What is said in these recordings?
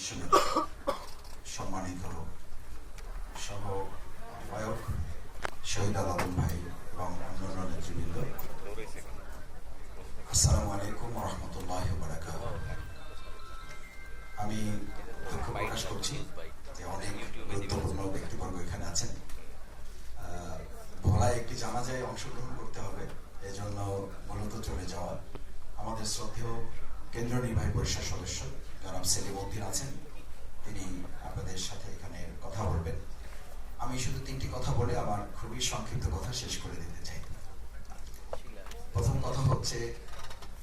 কমিশনের সম্মানিত সহ আহ্বায়ক শহীদ আলম ভাই এবং অন্যান্য নেতৃবৃন্দ, আসসালামু আলাইকুম ওয়া রাহমাতুল্লাহি ওয়া বারাকাতুহু। আমি দুঃখ প্রকাশ করছি যে অনেক গুরুত্বপূর্ণ ব্যক্তিবর্গ এখানে আছেন। ভোলায় একটি জানাজায় অংশগ্রহণ করতে হবে, এজন্য মূলত চলে যাওয়া। আমাদের শ্রদ্ধেয় কেন্দ্রীয় নির্বাহী পরিষদ সদস্য জনাব সেলিম উদ্দিন আছেন, তিনি আপনাদের সাথে এখানে কথা বলবেন। আমি শুধু তিনটি কথা বলে আমার খুবই সংক্ষিপ্ত কথা শেষ করে দিতে চাই। প্রথম কথা হচ্ছে,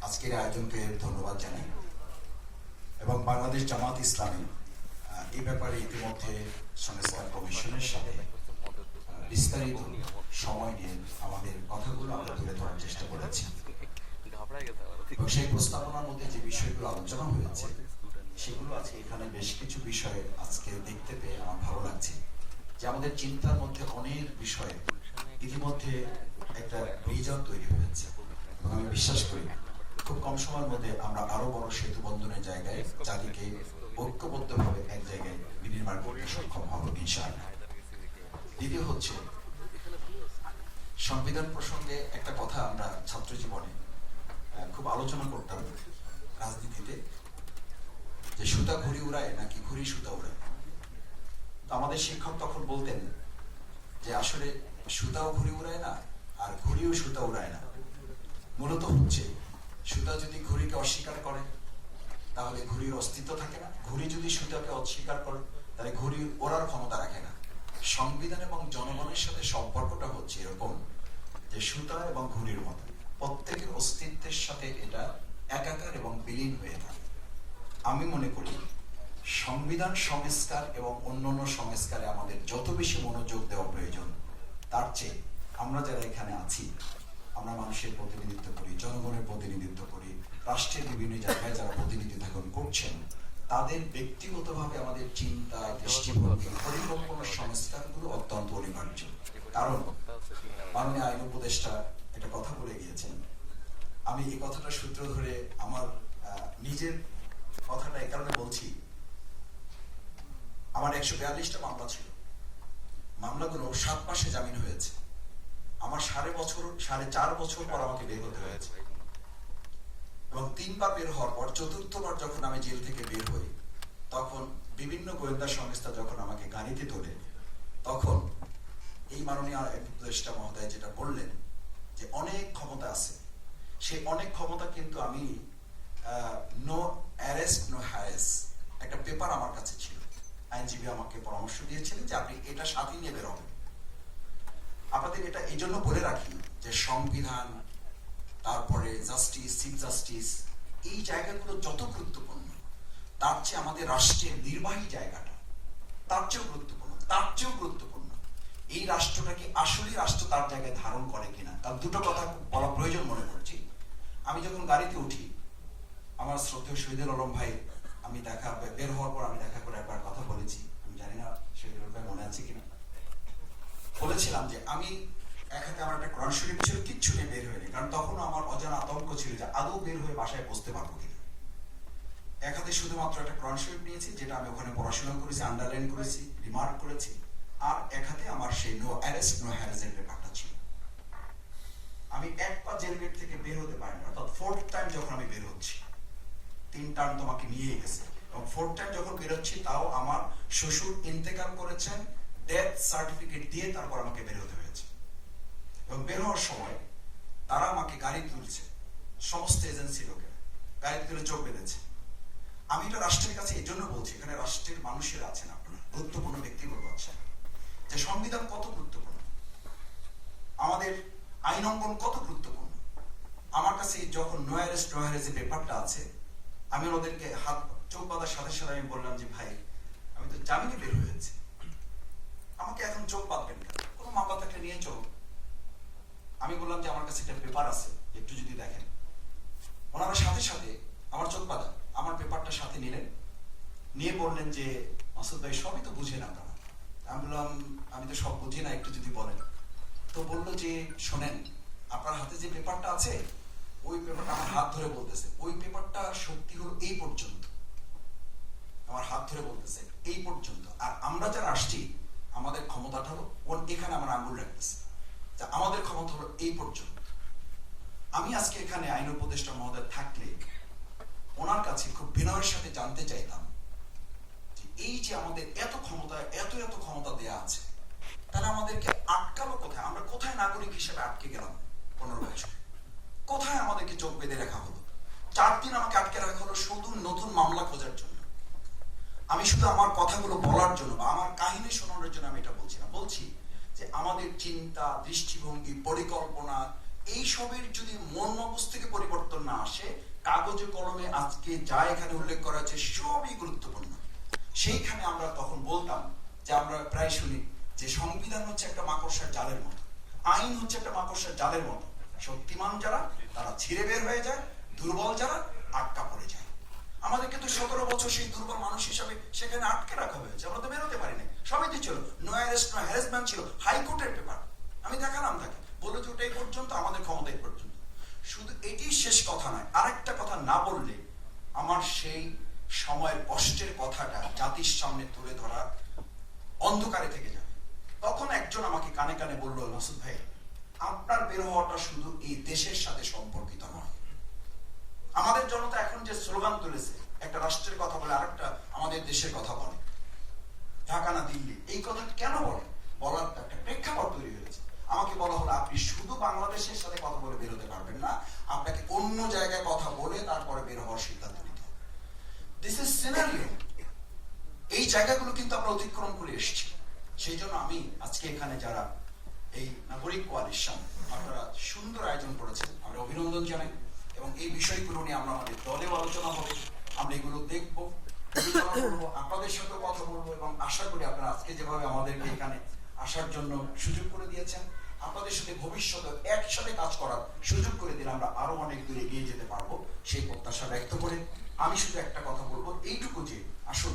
আজকের আয়োজনকে ধন্যবাদ জানাই এবং বাংলাদেশ জামাত ইসলামী এই ব্যাপারে ইতিমধ্যে সংস্কার কমিশনের সাথে বিস্তারিত সময় নিয়ে আমাদের কথাগুলো আমরা তুলে ধরার চেষ্টা করেছি এবং সেই প্রস্তাবনার মধ্যে যে বিষয়গুলো আলোচনা হয়েছে সেগুলো আছে। এখানে বেশ কিছু বিষয় আজকে দেখতে পেয়ে আমার ভালো লাগছে যে আমাদের চিন্তার মধ্যে অনেক বিষয়ে ইতিমধ্যে একটা ব্রিজও তৈরি হয়েছে এবং আমি বিশ্বাস করি খুব কম সময়ের মধ্যে আমরা আরো বড় সেতু বন্ধনের জায়গায় জাতিকে ঐক্যবদ্ধভাবে এক জায়গায় বিনির্মাণ করতে সক্ষম হব ইনশাআল্লাহ। দ্বিতীয় হচ্ছে, সংবিধান প্রসঙ্গে একটা কথা আমরা ছাত্র জীবনে খুব আলোচনা করতাম রাজনীতিতে, যে সুতা ঘুড়ি উড়ায় নাকি ঘুড়ি সুতা উড়ায়। তো আমাদের শিক্ষক তখন বলতেন যে আসলে সুতাও ঘুড়ি উড়ায় না আর ঘুড়িও সুতা উড়ায় না। মূলত হচ্ছে, সুতা যদি ঘুড়িকে অস্বীকার করে তাহলে ঘুড়ির অস্তিত্ব থাকে না, ঘুড়ি যদি সুতাকে অস্বীকার করে তাহলে ঘুড়ি ওড়ার ক্ষমতা রাখে না। সংবিধান এবং জনগণের সাথে সম্পর্কটা হচ্ছে এরকম যে সুতা এবং ঘুড়ির মতো প্রত্যেকের অস্তিত্বের সাথে এটা একাকার এবং বিলীন হয়ে থাকে। আমি মনে করি সংবিধান সংস্কার এবং অন্যান্য সংস্কারে আমাদের যত বেশি মনোযোগ দেওয়া প্রয়োজন, তার চেয়ে আমরা যারা এখানে আছি, আমরা মানুষের প্রতিনিধিত্ব করি, জনগণের প্রতিনিধিত্ব করি, রাষ্ট্রের বিভিন্ন জায়গায় যারা প্রতিনিধিত্ব করছেন, তাদের ব্যক্তিগতভাবে আমাদের চিন্তা, দৃষ্টিভঙ্গি, পরিকল্পনার সংস্কারগুলো অত্যন্ত অনিবার্য। কারণ মাননীয় আইন উপদেষ্টা একটা কথা বলে গিয়েছেন, আমি এই কথাটা সূত্র ধরে আমার নিজের কথাটা এই কারণে বলছি, আমার 142টা মামলা ছিল, মামলাগুলো 7 মাসে জামিন হয়েছে। আমার 4.5 বছর পর আমাকে বের হতে হয়েছে এবং 3 বার বের হওয়ার পর 4র্থবার যখন আমি জেল থেকে বের হই, তখন বিভিন্ন গোয়েন্দা সংস্থা যখন আমাকে গাড়িতে তোলে, তখন এই মাননীয় উপদেষ্টা মহোদয় যেটা বললেন যে অনেক ক্ষমতা আছে, সেই অনেক ক্ষমতা কিন্তু আমি নো অ্যারেস্ট নো হ্যারেস একটা পেপার আমার কাছে ছিল। আইনজীবী আমাকে পরামর্শ দিয়েছিলেন যে আপনি এটা সাথে নিয়ে বের হবেন। আপনাদের এটা এই জন্য বলে রাখি যে সংবিধান, তারপরে জাস্টিস, চিফ জাস্টিস, এই জায়গাগুলো যত গুরুত্বপূর্ণ, তার চেয়ে আমাদের রাষ্ট্রের নির্বাহী জায়গাটা তার চেয়েও গুরুত্বপূর্ণ, তার চেয়েও গুরুত্বপূর্ণ এই রাষ্ট্রটাকে আসলে রাষ্ট্র তার জায়গায় ধারণ করে কিনা। তার দুটো কথা বলা প্রয়োজন মনে করছি। আমি যখন গাড়িতে উঠি, আমার শ্রদ্ধেয় শহীদুল আলম ভাই, আমি বের হওয়ার পর আমি দেখা করে একবার কথা বলেছি, আমি জানি না শহীদুল ভাই মনে আছে কিনা, বলেছিলাম যে আমি এক হাতে আমার একটা কোরআন শরীফ ছিল, কিচ্ছু নিয়ে বের হয়নি, কারণ তখন আমার অজানা আতঙ্ক ছিল যে আদৌ বের হয়ে বাসায় বসতে পারবো কিনা। এক হাতে শুধুমাত্র একটা কোরআন শরীফ নিয়েছি, যেটা আমি ওখানে পড়াশোনা করেছি, আন্ডারলাইন করেছি, রিমার্ক করেছি, আর এক হাতে আমার সেই নো অ্যারেস্ট নো হ্যারাসের পেপারটা ছিল। আমি এক পা জেল গেট থেকে বের হতে পারিনি, অর্থাৎ 4th টাইম যখন আমি বের হচ্ছি, 3 টার্ম তোমাকে নিয়ে গেছে, এবং 4th টাইম যখন বের হচ্ছি, তাও আমার শ্বশুর ইন্তেকাল করেছেন, ডেথ সার্টিফিকেট দিয়ে তারপর আমাকে বের হতে হয়েছে। এবং বের হওয়ার সময় তারা আমাকে গাড়ি তুলছে, সমস্ত এজেন্সি লোকে গাড়ি তুলে চোখ বেঁধেছে। আমি এটা রাষ্ট্রের কাছে এই জন্য বলছি, এখানে রাষ্ট্রের মানুষেরা আছেন, আপনারা গুরুত্বপূর্ণ ব্যক্তিবর্গ আছেন, যে সংবিধান কত গুরুত্বপূর্ণ, আমাদের আইন অঙ্গন কত গুরুত্বপূর্ণ। আমার কাছে যখন নো অ্যারেস্ট নো হ্যারেস যে পেপারটা আছে, আমি ওদেরকে হাত চোখ বাঁধার সাথে সাথে আমি বললাম যে ভাই, আমি তো জামিনে বের হয়েছি, আমাকে এখন চোখ বাঁধবেন কেন, কোনো মামলা থাকলে নিয়ে চলো। আমি বললাম যে আমার কাছে একটা পেপার আছে, একটু যদি দেখেন। ওনারা সাথে সাথে আমার চোখ বাঁধা আমার পেপারটা সাথে নিলেন, নিয়ে বললেন যে মাসুদ ভাই, সবই তো বুঝেন আপনারা। আমি বললাম আমি তো সব বুঝি না, একটু যদি বলেন। তো বললো যে শোনেন, আপনার হাতে যে পেপারটা আছে, ওই পেপারটা আমার হাত ধরে বলতেছে, ওই পেপারটা শক্তি হলো এই পর্যন্ত। আমার হাত হাত ধরে বলতেছে এই পর্যন্ত। আর আমরা যারা আসছি আমাদের ক্ষমতাটা হলো এখানে আমরা আঙ্গুল রাখতেছি, আমাদের ক্ষমতা হলো এই পর্যন্ত। আমি আজকে এখানে আইন উপদেষ্টা মহোদয় থাকলে ওনার কাছে খুব বিনয়ের সাথে জানতে চাইতাম যে এই যে আমাদের এত ক্ষমতা, এত ক্ষমতা দেয়া আছে, তাহলে আমাদেরকে আটকালো কোথায়? আমরা কোথায় নাগরিক হিসেবে আটকে গেলাম 15 বছর? কোথায় আমাদেরকে চোখ বেঁধে রাখা হলো? 4 দিন আমাকে আটকে রাখা হলো শুধু নতুন মামলা খোঁজার জন্য। আমি শুধু আমার কথাগুলো বলার জন্য বা আমার কাহিনী শোনানোর জন্য আমি এটা বলছি না। বলছি যে আমাদের চিন্তা, দৃষ্টিভঙ্গি, পরিকল্পনা এইসবের যদি মন মগজ থেকে পরিবর্তন না আসে, কাগজে কলমে আজকে যা এখানে উল্লেখ করা আছে সবই গুরুত্বপূর্ণ। সেইখানে আমরা তখন বলতাম যে আমরা প্রায় শুনি যে সংবিধান হচ্ছে একটা মাকড়সার জালের মতো, আইন হচ্ছে একটা মাকড়সার জালের মতো। শক্তিমান যারা তারা ছিঁড়ে বের হয়ে যায়, দুর্বল যারা আটকা পড়ে যায়। আমাদেরকে তো 17 বছর সেই দুর্বল মানুষ হিসাবে সেখানে আটকে রাখা হয়েছে, আমরা তো বেরোতে পারিনি। সবই তো ছিল, নো অ্যারেস্ট নো হ্যারাসমেন্ট ছিল, হাইকোর্টের পেপার। আমি দেখালাম তাকে, বলে যে ওটা এই পর্যন্ত, আমাদের ক্ষমতা এই পর্যন্ত। শুধু এটি শেষ কথা নয়, আরেকটা কথা না বললে আমার সেই সময়ের কষ্টের কথাটা জাতির সামনে তুলে ধরা অন্ধকারে থেকে যাবে। তখন একজন আমাকে কানে কানে বলল, মাসুদ ভাই আপনার বের হওয়াটা শুধু এই দেশের সাথে সম্পর্কিত নয়। আমাদের জনতা এখন যে স্লোগান তুলেছে, একটা রাষ্ট্রের কথা বলে আরেকটা আমাদের দেশের কথা বলে, ঢাকা না দিল্লি, এই কথা কেন বলে? বলার একটা প্রেক্ষাপট তৈরি হয়েছে। আমাকে বলা হলো আপনি শুধু বাংলাদেশের সাথে কথা বলে বেরোতে পারবেন না, আপনাকে অন্য জায়গায় কথা বলে তারপরে বের হওয়ার সিদ্ধান্ত নিতে হবে। This is scenario. এই জায়গাগুলো কিন্তু আমরা অতিক্রম করে এসেছি। সেই জন্য আমি আজকে এখানে যারা এই নাগরিক কোয়ালিশন, আপনারা সুন্দর আয়োজন করেছেন, আমরা অভিনন্দন জানাই। এবং এই বিষয়গুলো নিয়ে আমরা আমাদের দলেও আলোচনা হবে, আমরা এগুলো দেখবো, বিবেচনা করবো, আপনাদের সাথে কথা বলবো। এবং আশা করি আপনারা আজকে যেভাবে আমাদেরকে এখানে আসার জন্য সুযোগ করে দিয়েছেন, আপনাদের সাথে ভবিষ্যতে একসাথে কাজ করার সুযোগ করে দিলে আমরা আরো অনেক দূর এগিয়ে যেতে পারবো, সেই প্রত্যাশা ব্যক্ত করে আমি শুধু একটা কথা বলবো, এইটুকু যে আসুন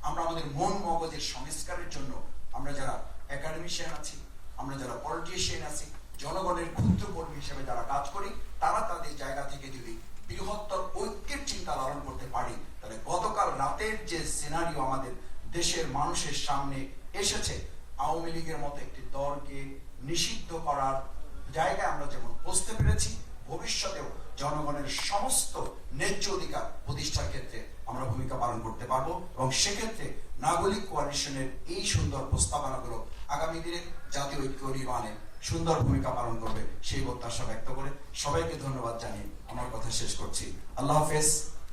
আমরা আমাদের মন মগজের সংস্কারের জন্য আমরা যারা একাডেমিশিয়ান আছি, আমরা যারা পলিটিশিয়ান আছি, জনগণের ক্ষুদ্র কর্মী হিসেবে যারা কাজ করি, তারা তাদের জায়গা থেকে যদি বৃহত্তর ঐক্যের চিন্তা লালন করতে পারি, তাহলে গতকাল রাতের যে সিনারিও আমাদের দেশের মানুষের সামনে এসেছে, আওয়ামী লীগের মতো একটি দলকে নিষিদ্ধ করার জায়গায় আমরা যেমন বসতে পেরেছি, ভবিষ্যতেও জনগণের সমস্ত ন্যায্য অধিকার প্রতিষ্ঠার ক্ষেত্রে আমরা ভূমিকা পালন করতে পারবো। এবং সেক্ষেত্রে নাগরিক কোয়ালিশনের এই সুন্দর প্রস্তাবনাগুলো আগামী দিনে জাতীয় ঐক্য নির্মাণে সুন্দর ভূমিকা পালন করবে, সেই প্রত্যাশা ব্যক্ত করে সবাইকে ধন্যবাদ জানিয়ে আমার কথা শেষ করছি। আল্লাহ হাফেজ,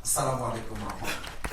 আসসালামু আলাইকুম।